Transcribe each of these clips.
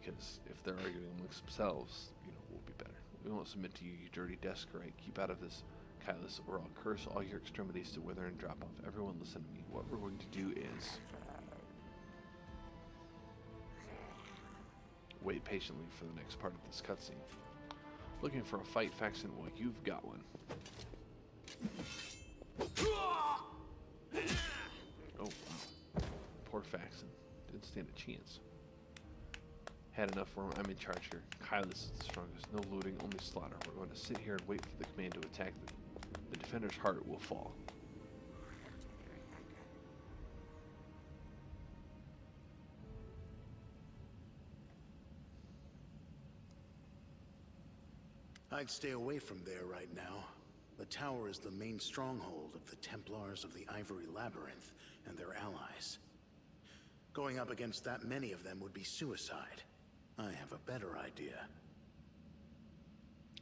because if they're arguing amongst themselves, we'll be better. We won't submit to you, you dirty desperate. Keep out of this, Kylus, or I'll curse all your extremities to wither and drop off. Everyone listen to me. What we're going to do is wait patiently for the next part of this cutscene. Looking for a fight, Faxon? Well, you've got one. Oh, wow. Poor Faxon. Didn't stand a chance. Had enough room. I'm in charge here. Kylus is the strongest. No looting, only slaughter. We're going to sit here and wait for the command to attack. The defender's heart will fall. I'd stay away from there right now. The tower is the main stronghold of the Templars of the Ivory Labyrinth and their allies. Going up against that many of them would be suicide. I have a better idea.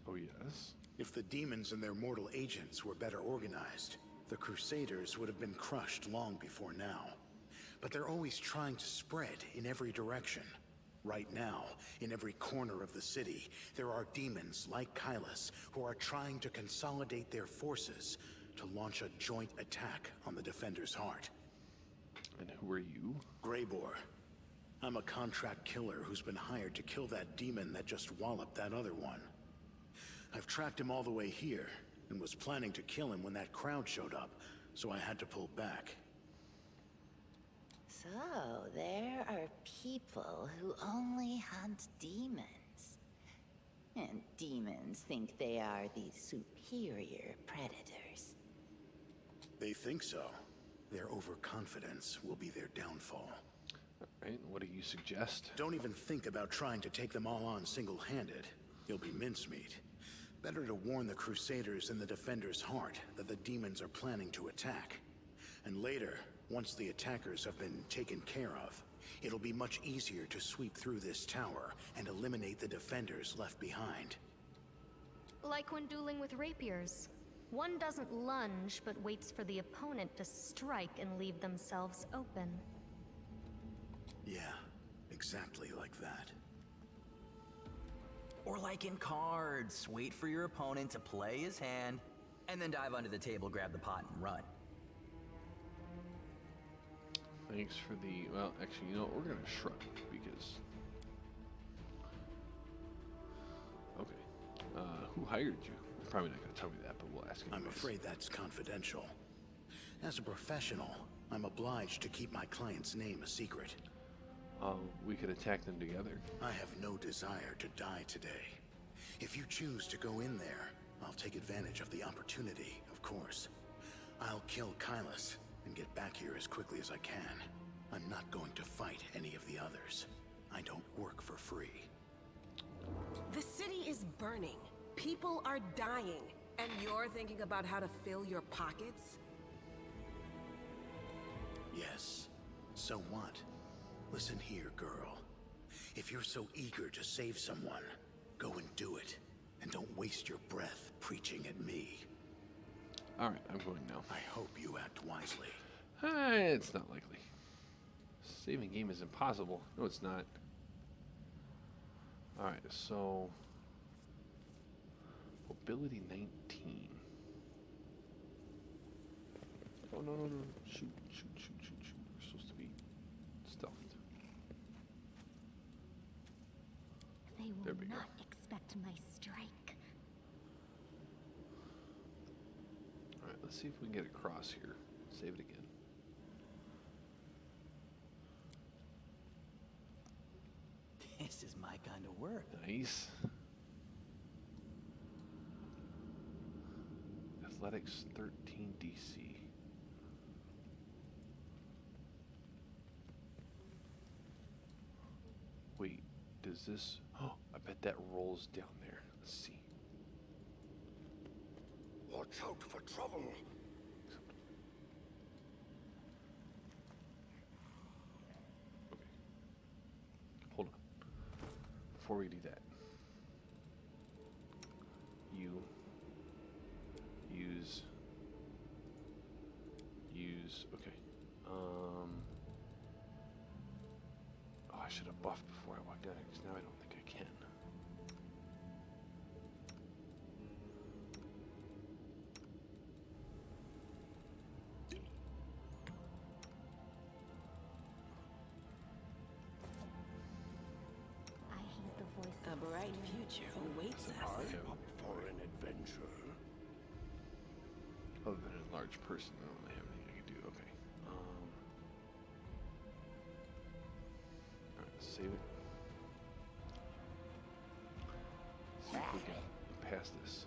Oh, yes? If the demons and their mortal agents were better organized, the Crusaders would have been crushed long before now. But they're always trying to spread in every direction. Right now, in every corner of the city, there are demons like Kylus who are trying to consolidate their forces to launch a joint attack on the Defender's heart. And who are you? Greybor. I'm a contract killer who's been hired to kill that demon that just walloped that other one. I've tracked him all the way here, and was planning to kill him when that crowd showed up, so I had to pull back. So, there are people who only hunt demons. And demons think they are the superior predators. They think so. Their overconfidence will be their downfall. Alright, what do you suggest? Don't even think about trying to take them all on single-handed. You'll be mincemeat. Better to warn the Crusaders and the Defender's heart that the demons are planning to attack. And later, once the attackers have been taken care of, it'll be much easier to sweep through this tower and eliminate the Defenders left behind. Like when dueling with rapiers. One doesn't lunge, but waits for the opponent to strike and leave themselves open. Yeah, exactly like that. Or like in cards, wait for your opponent to play his hand, and then dive under the table, grab the pot, and run. Thanks for the... Well, actually, we're going to shrug, because... Okay. Who hired you? You're probably not going to tell me that, but we'll ask anyways. I'm afraid that's confidential. As a professional, I'm obliged to keep my client's name a secret. We could attack them together. I have no desire to die today. If you choose to go in there, I'll take advantage of the opportunity, of course. I'll kill Kylus and get back here as quickly as I can. I'm not going to fight any of the others. I don't work for free. The city is burning. People are dying. And you're thinking about how to fill your pockets? Yes. So what? Listen here, girl. If you're so eager to save someone, go and do it. And don't waste your breath preaching at me. Alright, I'm going now. I hope you act wisely. It's not likely. Saving game is impossible. No, it's not. Alright, so... Mobility 19. Oh, no. Shoot. We're supposed to be stealthed. They will There we go. not expect my strike. Alright, let's see if we can get across here. Save it again. This is my kind of work. Nice. Athletics 13 DC. Wait, does this... Oh, I bet that rolls down there. Let's see. Watch out for trouble. Okay. Hold on. Before we do that. You... Use... Okay. Oh, I should have buffed before I walked out, because now bright future awaits us. I am up for an adventure. Other than a large person, I don't really have anything I can do. Okay. Alright, let's save it. See if we can get past this.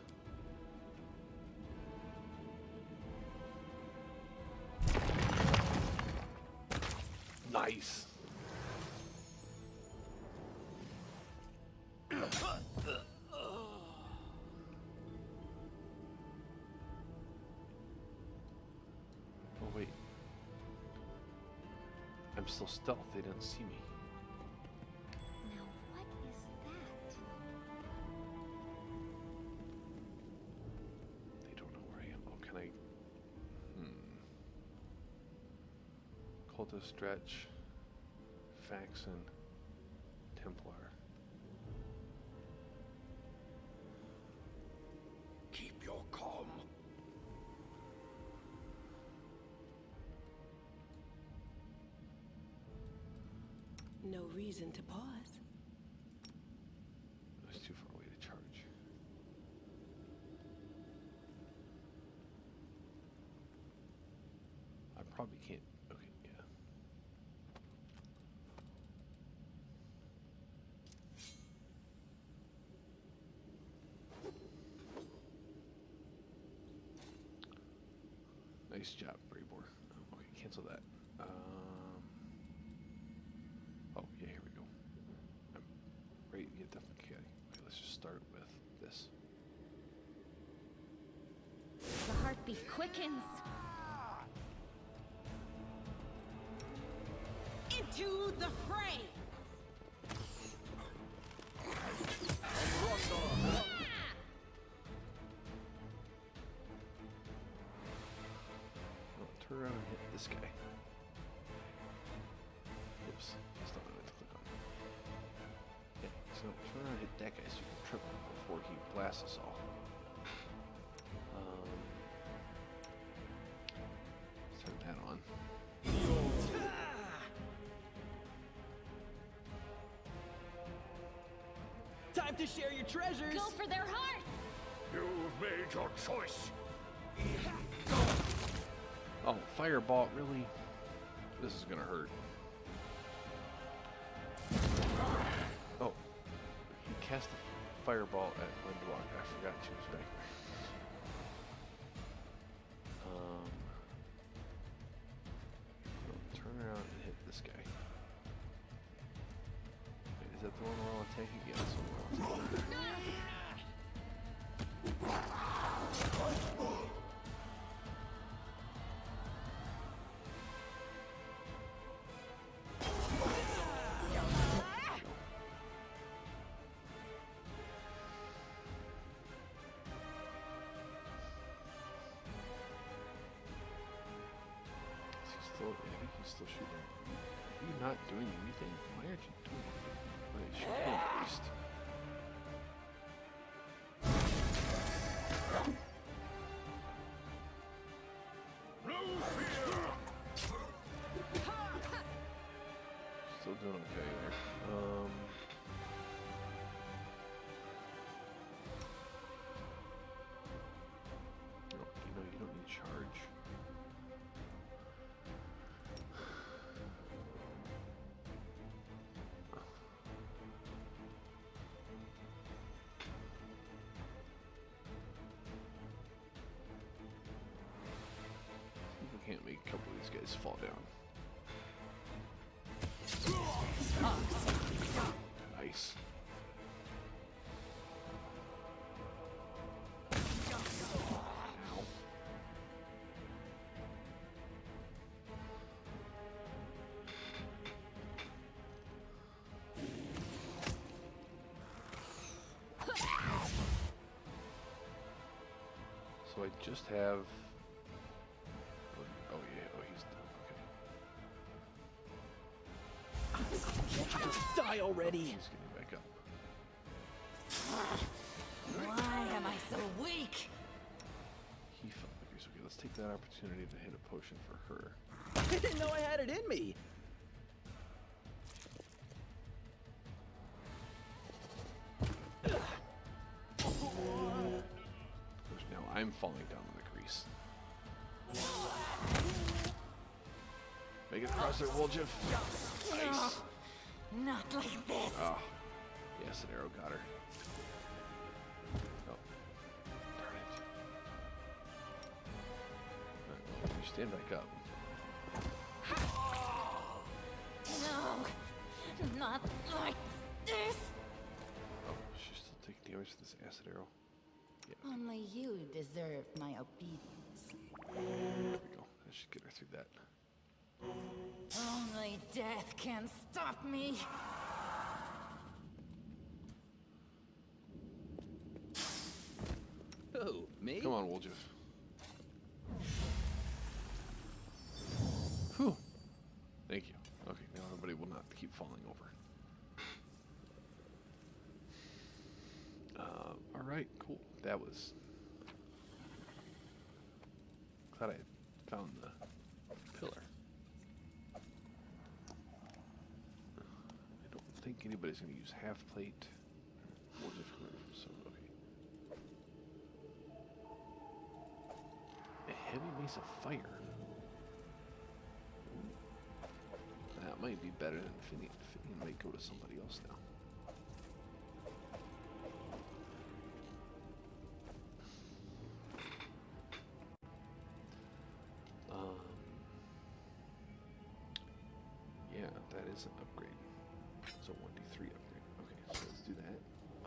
Nice. Oh wait. I'm still stealth. They didn't see me. Now, what is that? They don't know where I am. Oh, can I? Cultist, Stretch, Faxon, Templar. Keep your calm. No reason to pause. It's too far away to charge. I probably can't. Okay, yeah. Nice job, Braybor. Okay, cancel that. Oh, yeah, here we go. I'm ready to get the okay. Let's just start with this. The heartbeat quickens. Into the fray! Oh, turn around and hit this guy. Oops, that's not what I meant to click on. Okay, so turn around and hit that guy so you can trip him before he blasts us all. Let's turn that on. Time to share your treasures! Go for their hearts! You've made your choice. Oh, fireball, really? This is gonna hurt. Oh, he cast a fireball at Windwalk. I forgot she was back there. Turn around and hit this guy. Wait, is that the one we're all attacking? Yeah, that's the one we're all attacking. I think he's still shooting. Are you not doing anything? Why aren't you doing anything? Wait, shoot him at least. Still doing okay there. You don't need charge. Can't make a couple of these guys fall down. Nice. Ow. So I just have. Oh yeah, oh he's done, okay. Die already! He's getting back up. Why am I so weak? He felt like he was okay. Let's take that opportunity to hit a potion for her. I didn't know I had it in me! falling down in the grease. Make it across there, Woljif. Nice. Not like this. Oh, yes, an arrow got her. Oh, darn it. Alright, well, you stand back up. No, not like this. Oh, she's still taking damage to this acid arrow. Yeah, Only you deserve my obedience. there we go. That should get her through that. Only death can stop me. Oh, me? Come on, Woljif. Whew. Thank you. Okay, now everybody will not keep falling over. Alright, cool. That was... Glad I found the pillar. I don't think anybody's going to use half plate. Woljif, so, okay. A heavy mace of fire. That might be better than Finian. Finian might go to somebody else now. Yeah, that is an upgrade. So 1d3 upgrade. Okay, so let's do that.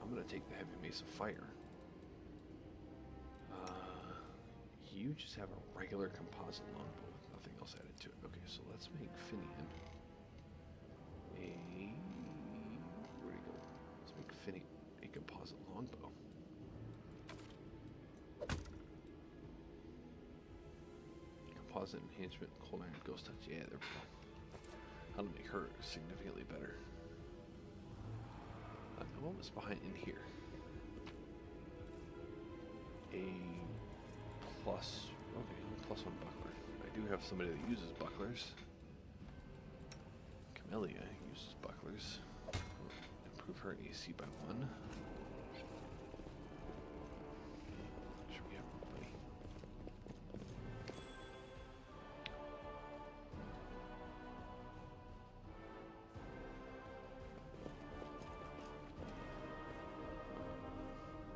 I'm gonna take the heavy mace of fire. You just have a regular composite longbow with nothing else added to it. Okay, so let's make Finian a... Where'd he go? Let's make Finian a composite longbow. Composite enhancement, cold iron, ghost touch. Yeah, there we go. That'll make her significantly better. What was behind in here? A plus, okay, +1 buckler. I do have somebody that uses bucklers. Camellia uses bucklers. Improve her AC by 1. Should we have everybody?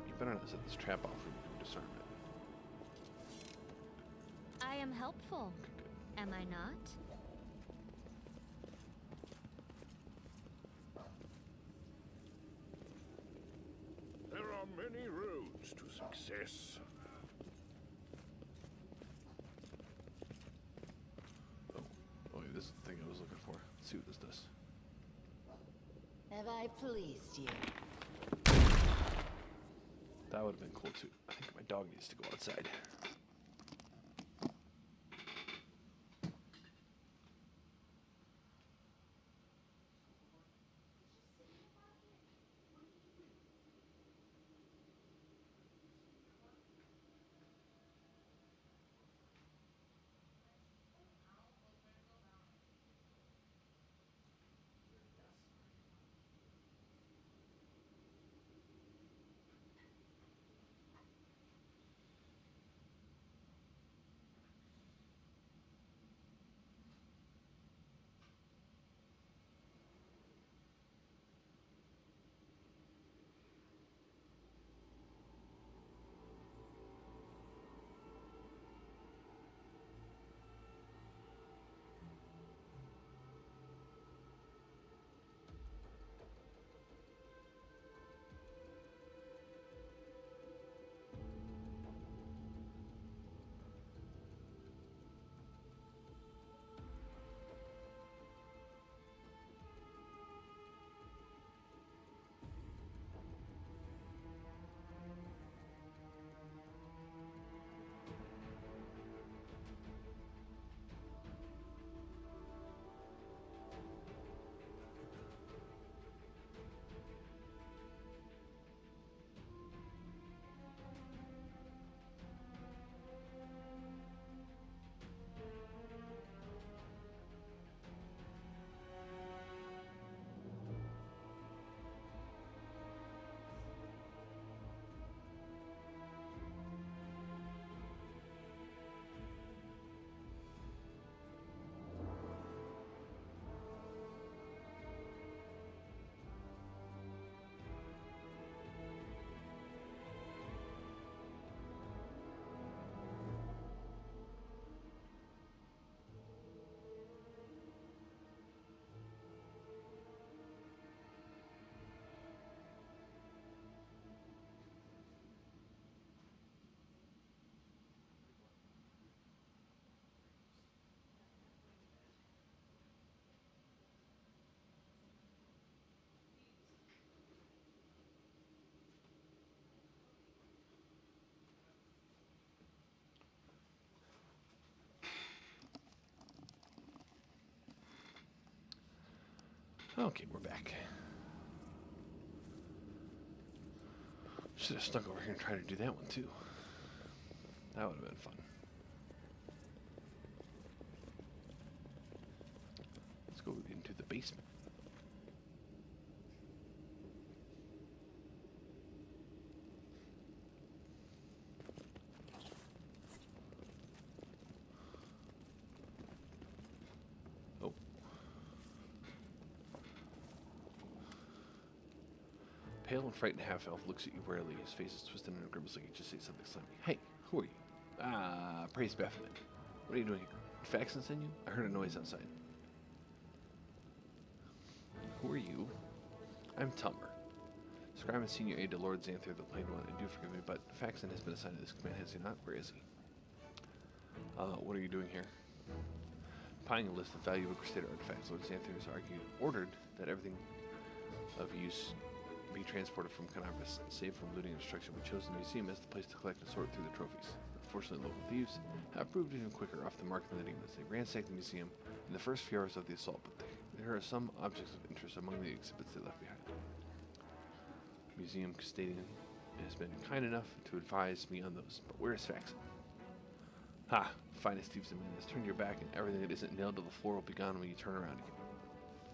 You better not set this trap off when you do disarm it. I am helpful, am I not? There are many roads to success. Oh, this is the thing I was looking for. Let's see what this does. Have I pleased you? That would have been cool too. I think my dog needs to go outside. Okay, we're back. Should have snuck over here and tried to do that one too. That would have been fun. Let's go into the basement. Oh. Pale and frightened half-elf looks at you warily. His face is twisted in a grimace like he just said something slimy. Hey, who are you? Ah, praise Baphomet. What are you doing here? Did Faxon send you? I heard a noise outside. Who are you? I'm Tumber, Scribe and Senior Aide to Lord Xanther the Plain One. And do forgive me, but Faxon has been assigned to this command, has he not? Where is he? What are you doing here? Compiling a list of valuable Crusader artifacts, Lord Xanther has ordered that everything of use be transported from Canabras, save from looting and destruction. We chose the museum as the place to collect and sort through the trophies. Unfortunately, local thieves have proved even quicker off the mark than the demons. They ransacked the museum in the first few hours of the assault, but there are some objects of interest among the exhibits they left behind. Museum custodian has been kind enough to advise me on those, but where is Faxon? Ha! Finest thieves and men has turned your back, and everything that isn't nailed to the floor will be gone when you turn around again.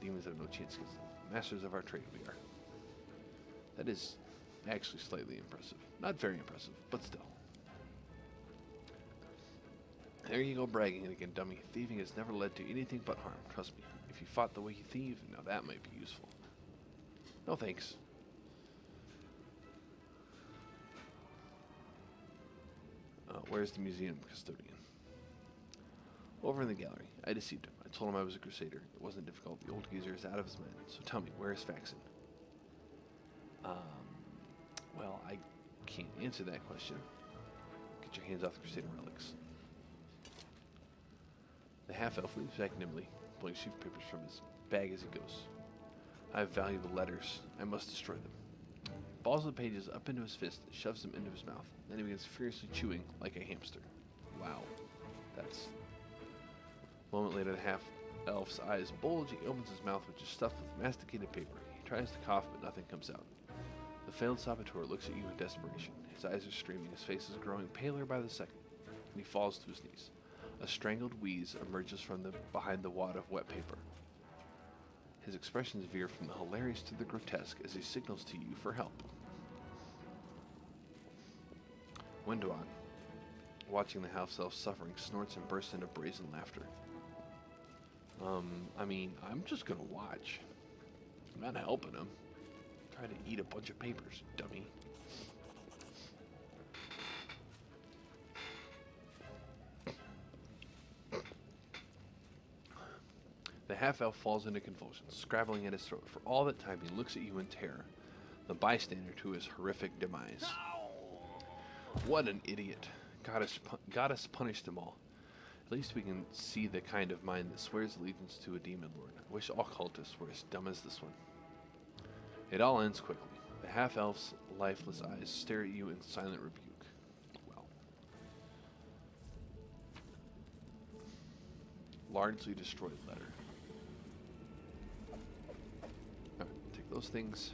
Demons have no chance against them. Masters of our trade we are. That is actually slightly impressive. Not very impressive, but still. There you go bragging it again, dummy. Thieving has never led to anything but harm. Trust me. If you fought the way you thieve, now that might be useful. No thanks. Where's the museum custodian? Over in the gallery. I deceived him. I told him I was a crusader. It wasn't difficult. The old geezer is out of his mind. So tell me, where is Faxon? Well, I can't answer that question. Get your hands off the crusader relics. The half-elf leaves back nimbly, pulling sheaf papers from his bag as he goes. I have valuable letters. I must destroy them. Balls the pages up into his fist and shoves them into his mouth. Then he begins furiously chewing like a hamster. Wow. That's... A moment later, the half-elf's eyes bulge. He opens his mouth, which is stuffed with masticated paper. He tries to cough, but nothing comes out. The failed saboteur looks at you in desperation. His eyes are streaming. His face is growing paler by the second, and he falls to his knees. A strangled wheeze emerges from behind the wad of wet paper. His expressions veer from the hilarious to the grotesque as he signals to you for help. Wendoan, watching the half-elf suffering, snorts and bursts into brazen laughter. I mean, I'm just gonna watch. I'm not helping him. Try to eat a bunch of papers, dummy. The half-elf falls into convulsions, scrabbling at his throat. For all that time, he looks at you in terror, the bystander to his horrific demise. What an idiot. Goddess punished them all. At least we can see the kind of mind that swears allegiance to a demon lord. I wish all cultists were as dumb as this one. It all ends quickly. The half-elf's lifeless eyes stare at you in silent rebuke. Well. Largely destroyed letter. Alright, take those things.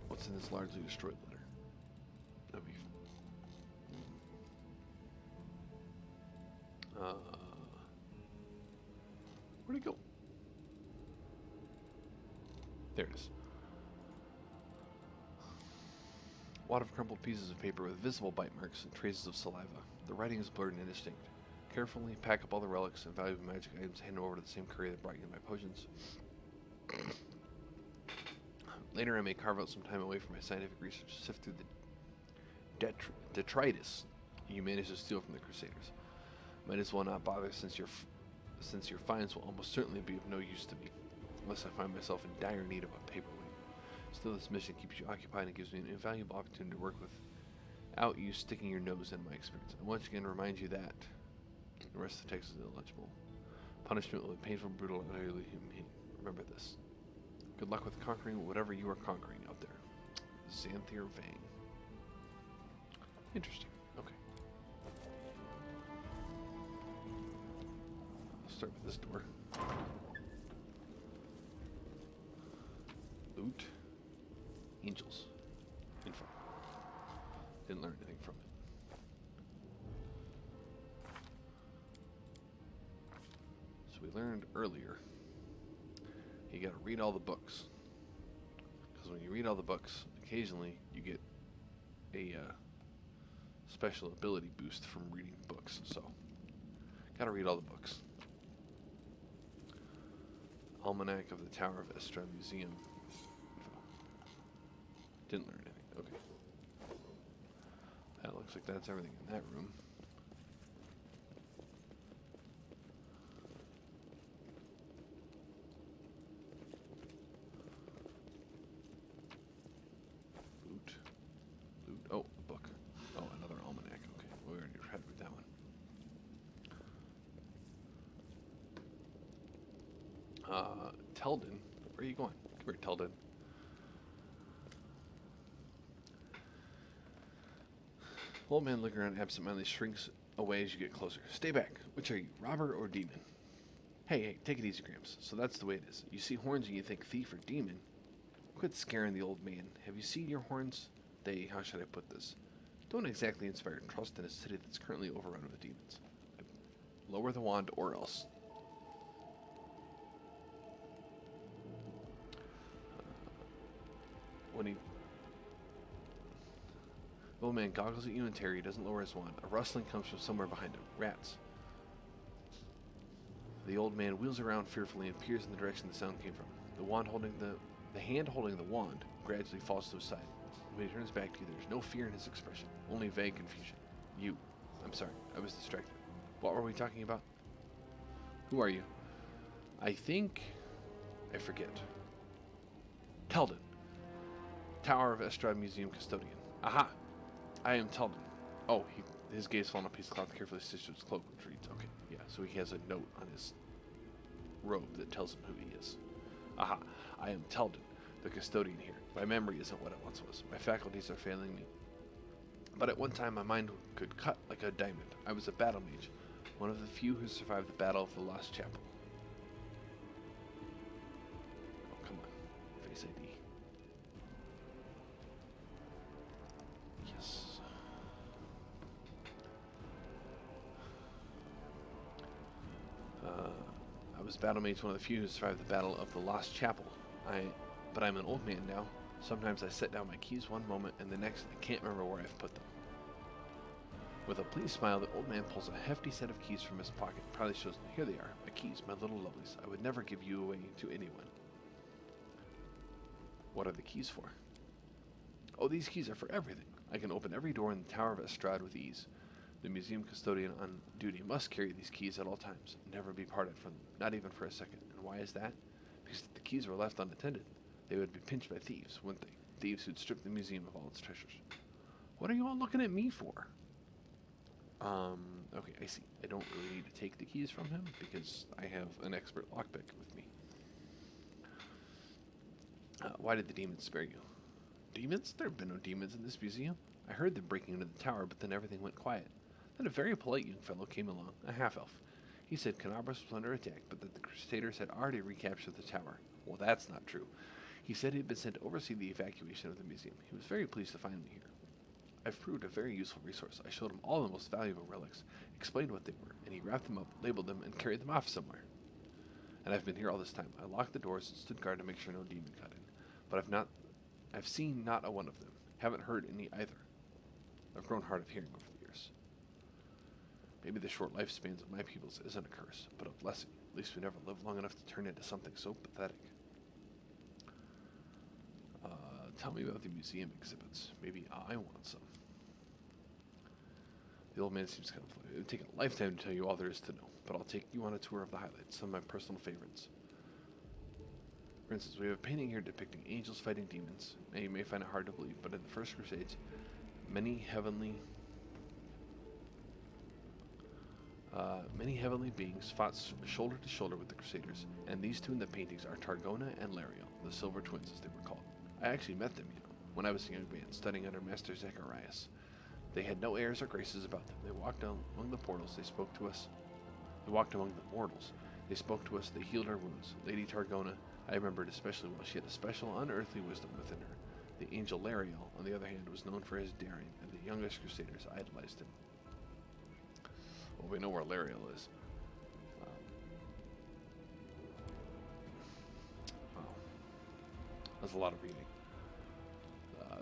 What's in this largely destroyed letter? That'd be... where'd it go? There it is. A wad of crumpled pieces of paper with visible bite marks and traces of saliva. The writing is blurred and indistinct. Carefully pack up all the relics and valuable magic items, hand over to the same courier that brought you my potions. Later I may carve out some time away from my scientific research to sift through the detritus you managed to steal from the Crusaders. Might as well not bother since your finds will almost certainly be of no use to me, unless I find myself in dire need of a paperweight. Still, this mission keeps you occupied and gives me an invaluable opportunity to work without you sticking your nose in my experience. I once again remind you that the rest of the text is illegible. Punishment will be painful, brutal, and utterly inhumane. Remember this. Good luck with conquering whatever you are conquering out there. Xanther Vang. Interesting. Okay. I'll start with this door. Loot. Angels. Info. Didn't learn anything from it. So we learned earlier, you gotta read all the books. Because when you read all the books, occasionally you get a special ability boost from reading books. So, gotta read all the books. Almanac of the Tower of Estra Museum. Info. Didn't learn anything. Okay. That looks like that's everything in that room. Loot. Loot. Oh, a book. Oh, another almanac. Okay, we already tried with that one. Teldon. Where are you going? Come here, Teldon. Old man looking around absentmindedly shrinks away as you get closer. Stay back. Which are you, robber or demon? Hey, take it easy, Gramps. So that's the way it is. You see horns and you think thief or demon. Quit scaring the old man. Have you seen your horns? They, how should I put this, don't exactly inspire trust in a city that's currently overrun with demons. Lower the wand or else. When he... The old man goggles at you and Terry doesn't lower his wand. A rustling comes from somewhere behind him. Rats. The old man wheels around fearfully and peers in the direction the sound came from. The hand holding the wand gradually falls to his side. When he turns back to you, there's no fear in his expression, only vague confusion. You. I'm sorry, I was distracted. What were we talking about? Who are you? I think... I forget. Teldon. Tower of Estrad Museum Custodian. Aha! I am Teldon. Oh, his gaze falling on a piece of cloth carefully stitched to his cloak, which reads, okay, yeah, so he has a note on his robe that tells him who he is. Aha! I am Teldon, the custodian here. My memory isn't what it once was. My faculties are failing me. But at one time, my mind could cut like a diamond. I was a battle mage, one of the few who survived the Battle of the Lost Chapel. Oh, come on. Face ID. Yes. I was battle mage, one of the few who survived the Battle of the Lost Chapel. But I'm an old man now. Sometimes I set down my keys one moment, and the next I can't remember where I've put them. With a pleased smile, the old man pulls a hefty set of keys from his pocket. Probably shows them. Here they are, my keys, my little lovelies. I would never give you away to anyone. What are the keys for? Oh, these keys are for everything. I can open every door in the Tower of Estrad with ease. The museum custodian on duty must carry these keys at all times, never be parted from them, not even for a second. And why is that? Because if the keys were left unattended, they would be pinched by thieves, wouldn't they? Thieves who'd strip the museum of all its treasures. What are you all looking at me for? Okay, I see. I don't really need to take the keys from him because I have an expert lockpick with me. Why did the demons spare you? Demons? There have been no demons in this museum. I heard them breaking into the tower, but then everything went quiet. Then a very polite young fellow came along, a half-elf. He said Canabras was under attack, but that the Crusaders had already recaptured the tower. Well, that's not true. He said he had been sent to oversee the evacuation of the museum. He was very pleased to find me here. I've proved a very useful resource. I showed him all the most valuable relics, explained what they were, and he wrapped them up, labeled them, and carried them off somewhere. And I've been here all this time. I locked the doors and stood guard to make sure no demon got in. But I've seen not a one of them. Haven't heard any either. I've grown hard of hearing over the years. Maybe the short lifespans of my peoples isn't a curse, but a blessing. At least we never lived long enough to turn into something so pathetic. Tell me about the museum exhibits. Maybe I want some. The old man seems kind of like it would take a lifetime to tell you all there is to know, but I'll take you on a tour of the highlights, some of my personal favorites. For instance, we have a painting here depicting angels fighting demons. Now you may find it hard to believe, but in the First Crusades, many heavenly beings fought shoulder to shoulder with the Crusaders, and these two in the paintings are Targona and Lariel, the Silver Twins as they were called. I actually met them, when I was a young man, studying under Master Zacharias. They had no airs or graces about them. They walked among the portals, they spoke to us. They walked among the mortals. They spoke to us, they healed our wounds. Lady Targona I remembered especially well she had a special unearthly wisdom within her. The angel Lariel, on the other hand, was known for his daring, and the youngest crusaders idolized him. Well, we know where Lariel is. Wow. That's a lot of reading.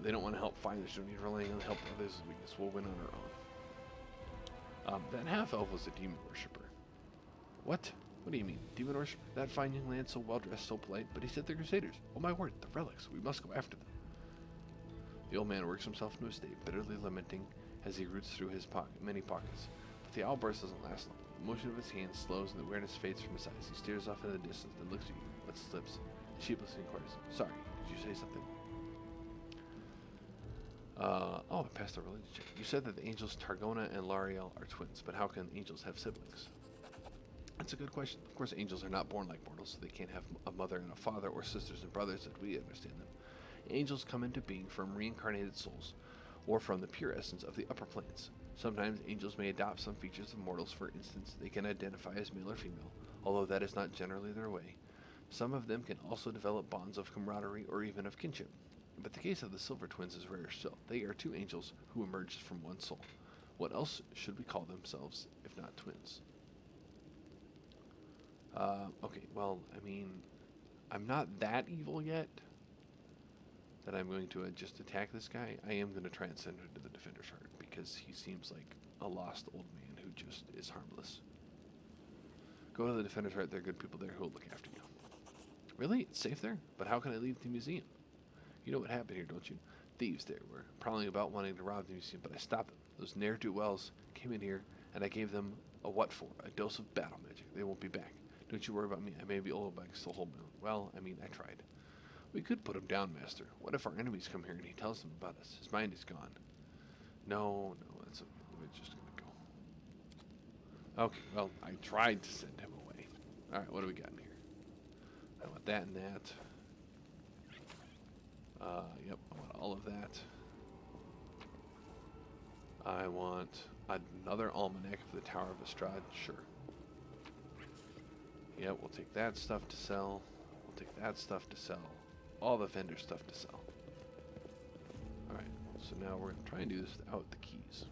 They don't want to help finders, don't need relying on the help of others' weakness. We'll win on our own. That half-elf was a demon worshipper. What? What do you mean? Demon worshipper? That fine young man, so well-dressed, so polite, but he said they're crusaders. Oh my word, the relics. We must go after them. The old man works himself into a state, bitterly lamenting as he roots through his many pockets. But the outburst doesn't last long. The motion of his hand slows and the awareness fades from his eyes. He stares off into the distance, then looks at you, lets his lips, sheepishly inquires, "Sorry, did you say something?" Oh, I passed the religion check. You said that the angels Targona and Lariel are twins, but how can angels have siblings? That's a good question. Of course, angels are not born like mortals, so they can't have a mother and a father or sisters and brothers as we understand them. Angels come into being from reincarnated souls, or from the pure essence of the upper planes. Sometimes angels may adopt some features of mortals. For instance, they can identify as male or female, although that is not generally their way. Some of them can also develop bonds of camaraderie or even of kinship. But the case of the Silver Twins is rarer still. They are two angels who emerged from one soul. What else should we call themselves if not twins? Okay, well, I mean, I'm not that evil yet that I'm going to just attack this guy. I am going to try and send him to the Defender's Heart because he seems like a lost old man who just is harmless. Go to the Defender's Heart. There are good people there who will look after you. Really? It's safe there? But how can I leave the museum? You know what happened here, don't you? Thieves there were prowling about wanting to rob the museum, but I stopped them. Those ne'er-do-wells came in here, and I gave them a what for? A dose of battle magic. They won't be back. Don't you worry about me. I may be old, but I can still hold my own. Well, I mean, I tried. We could put him down, Master. What if our enemies come here and he tells them about us? His mind is gone. No, we're just gonna go. Okay, well, I tried to send him away. Alright, what do we got in here? I want that and that. Yep, I want all of that. I want another almanac of the Tower of Estrad. Sure. Yep, we'll take that stuff to sell. We'll take that stuff to sell. All the vendor stuff to sell. Alright, so now we're going to try and do this without the keys.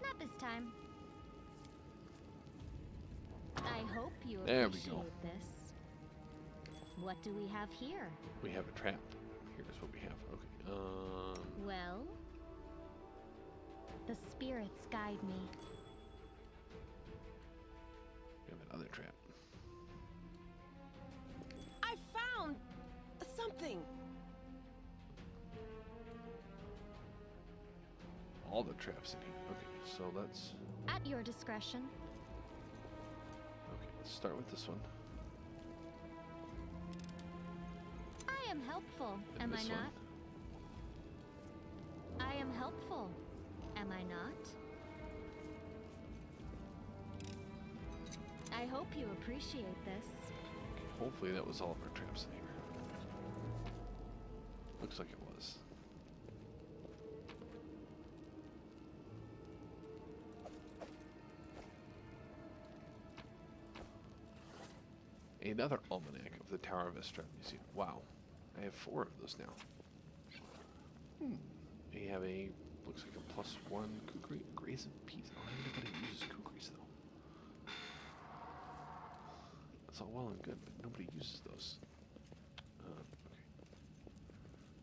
Not this time. I hope you There we appreciate go. this. What do we have here? We have a trap. Here's what we have. Okay, Well, the spirits guide me. we have another trap. I found something. All the traps in here. Okay, so let's At your discretion. let's start with this one. I am helpful, And am I this one. not? I am helpful, am I not? I hope you appreciate this. Okay, hopefully that was all of our traps in here. Looks like it was. Another almanac of the Tower of Estrad Museum. Wow. I have 4 of those now. They have a, looks like a +1 kukri. Grace of Peace. Oh, nobody uses kukris though. That's all well and good, but nobody uses those. Okay.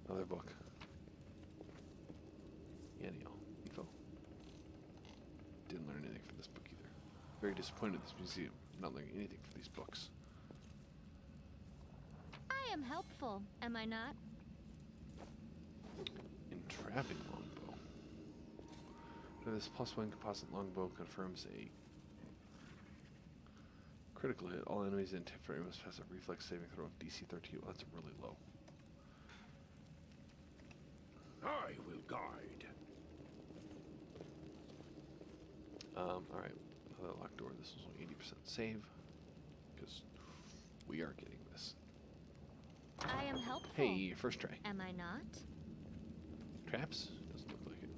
Another book. Yaniel. Info. Didn't learn anything from this book either. Very disappointed in this museum. Not learning anything from these books. I am helpful, am I not? Entrapping longbow. This +1 composite longbow confirms a critical hit. All enemies in tip area must pass a reflex saving throw of DC 13. Well, that's really low. I will guide. Alright. Another locked door. This was only 80% save. Because we are getting this. I am helpful. Hey, first try. Am I not? Traps? Doesn't look like it.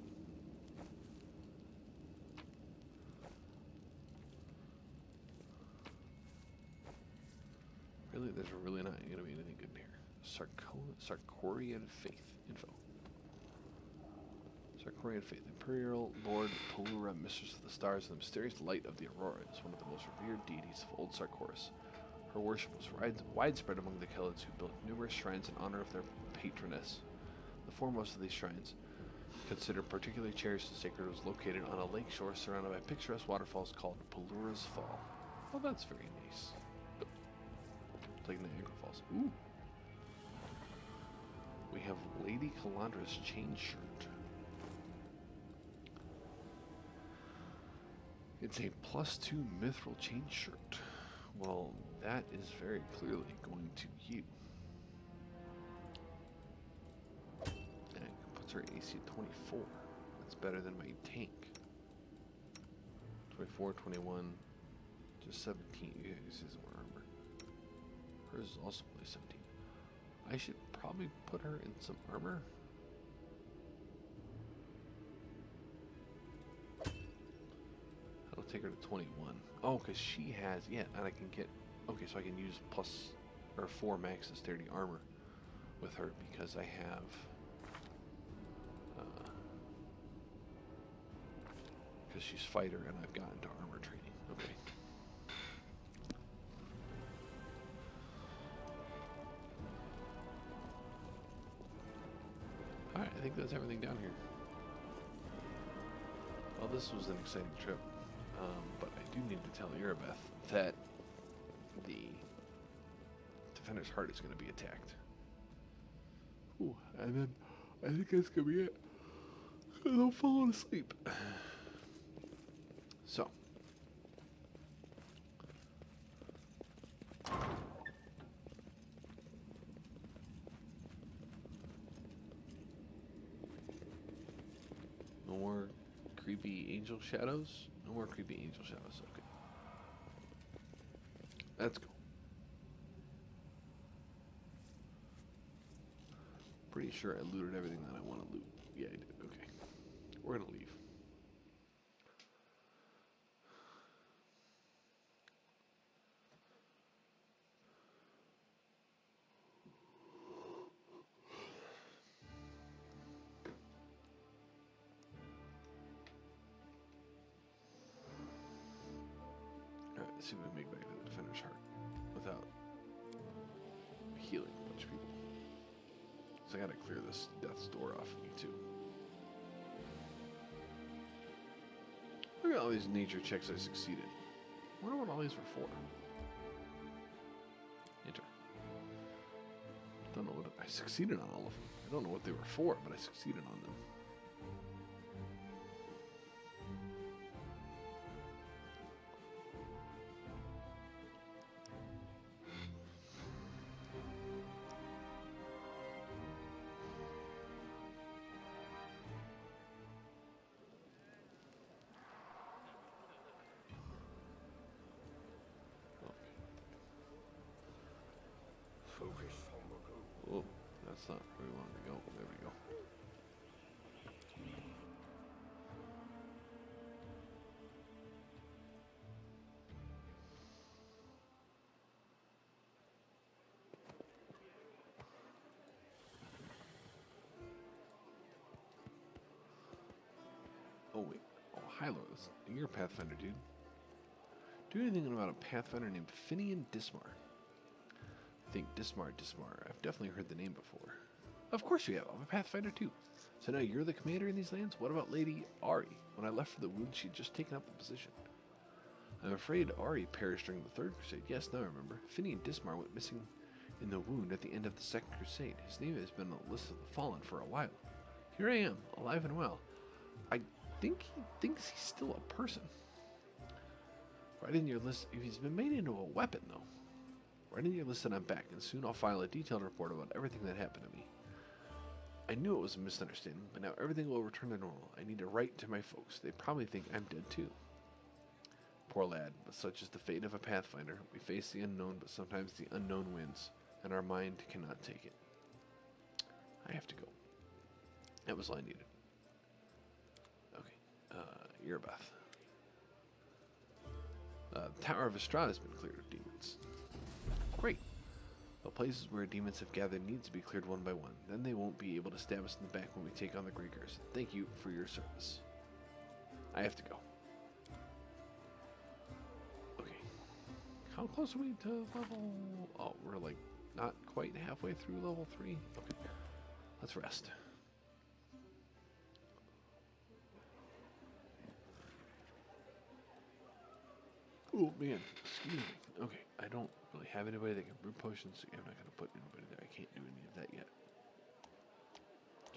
There's really not going to be anything good in here. Sarkorian Faith info. Sarkorian Faith. Imperial Lord Palura, Mistress of the Stars, and the mysterious light of the Aurora, is one of the most revered deities of Old Sarkoris. Her worship was widespread among the Keloids, who built numerous shrines in honor of their patroness. The foremost of these shrines, considered particularly cherished and sacred, was located on a lake shore surrounded by picturesque waterfalls called Palura's Fall. Oh, that's very nice. It's like Niagara Falls. Ooh. We have Lady Calandra's chain shirt. It's a +2 mithril chain shirt. Well, that is very clearly going to you. And it puts her AC at 24. That's better than my tank. 24, 21, just 17. Yeah, this is more armor. Hers is also only 17. I should probably put her in some armor. That'll take her to 21. Oh, because she has, yeah, and I can get, okay, so I can use +4 max dexterity armor with her because I have, because she's fighter and I've gotten to armor training. Okay. Alright, I think that's everything down here. Well, this was an exciting trip, but I do need to tell Erebeth that the Defender's Heart is going to be attacked. Ooh, and then I think that's going to be it. Because I'm falling asleep. So. No more creepy angel shadows? No more creepy angel shadows. Okay. Let's go. Pretty sure I looted everything that I want to loot. Yeah, I did. Okay. We're going to leave. Alright, let's see if we can make back to the Defender's Heart without healing a bunch of people. So I gotta clear this death's door off of me too. Look at all these nature checks I succeeded. I wonder what all these were for. Enter. Don't know what I succeeded on all of them. I don't know what they were for, but I succeeded on them. Focus on the goal. Oh, that's not where we wanted to go. There we go. Oh wait. Oh, hi Lord. You're a Pathfinder, dude. Do anything about a Pathfinder named Finian Dismar? Think Dismar. I've definitely heard the name before. Of course you have. I'm a Pathfinder too. So now you're the commander in these lands? What about Lady Ari? When I left for the wound, she'd just taken up the position. I'm afraid Ari perished during the Third Crusade. Yes, now I remember. Finian Dismar went missing in the wound at the end of the Second Crusade. His name has been on the list of the fallen for a while. Here I am, alive and well. I think he thinks he's still a person. Right in your list, he's been made into a weapon though. Right in your list that I'm back, and soon I'll file a detailed report about everything that happened to me. I knew it was a misunderstanding, but now everything will return to normal. I need to write to my folks. They probably think I'm dead too. Poor lad, but such is the fate of a Pathfinder. We face the unknown, but sometimes the unknown wins, and our mind cannot take it. I have to go. That was all I needed. Okay, Erebeth. The Tower of Estrada has been cleared of demons. Great. The places where demons have gathered need to be cleared one by one. Then they won't be able to stab us in the back when we take on the Greekers. Thank you for your service. I have to go. Okay. How close are we to level... Oh, we're like not quite halfway through level 3. Okay. Let's rest. Oh man, excuse me. Okay, I don't really have anybody that can brew potions. So I'm not going to put anybody there. I can't do any of that yet.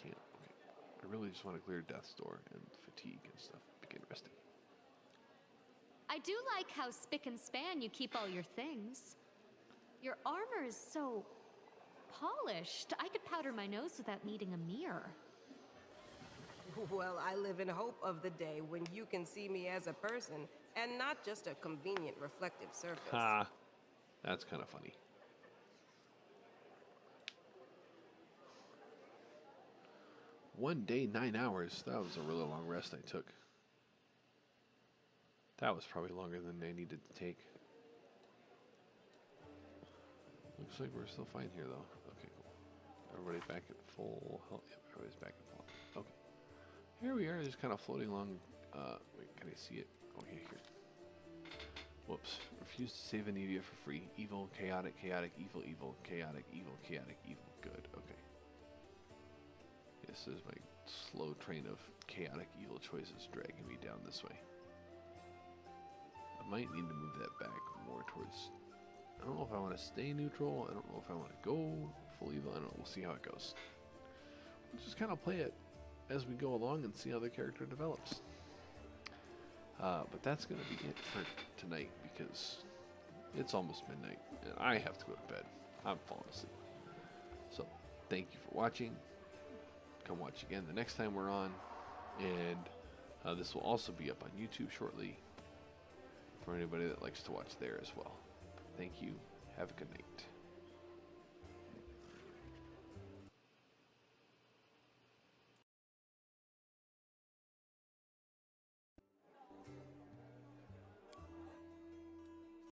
Can't. Okay. I really just want to clear Death's Door and fatigue and stuff. Begin resting. I do like how spick and span you keep all your things. Your armor is so polished. I could powder my nose without needing a mirror. Well, I live in hope of the day when you can see me as a person and not just a convenient reflective surface. Ha! That's kind of funny. One day, 9 hours. That was a really long rest I took. That was probably longer than I needed to take. Looks like we're still fine here, though. Okay, cool. Everybody back at full health. Yep, everybody's back at full. Okay. Here we are, just kind of floating along. Wait, can I see it? Oh, yeah, here. Whoops. Refuse to save Anivia for free. Evil, chaotic, chaotic, evil, evil, chaotic, evil, chaotic, evil. Good, okay. This is my slow train of chaotic, evil choices dragging me down this way. I might need to move that back more towards... I don't know if I want to stay neutral. I don't know if I want to go full evil. I don't know. We'll see how it goes. We'll just kind of play it as we go along and see how the character develops. But that's going to be it for tonight because it's almost midnight and I have to go to bed. I'm falling asleep. So thank you for watching. Come watch again the next time we're on. And this will also be up on YouTube shortly for anybody that likes to watch there as well. Thank you. Have a good night.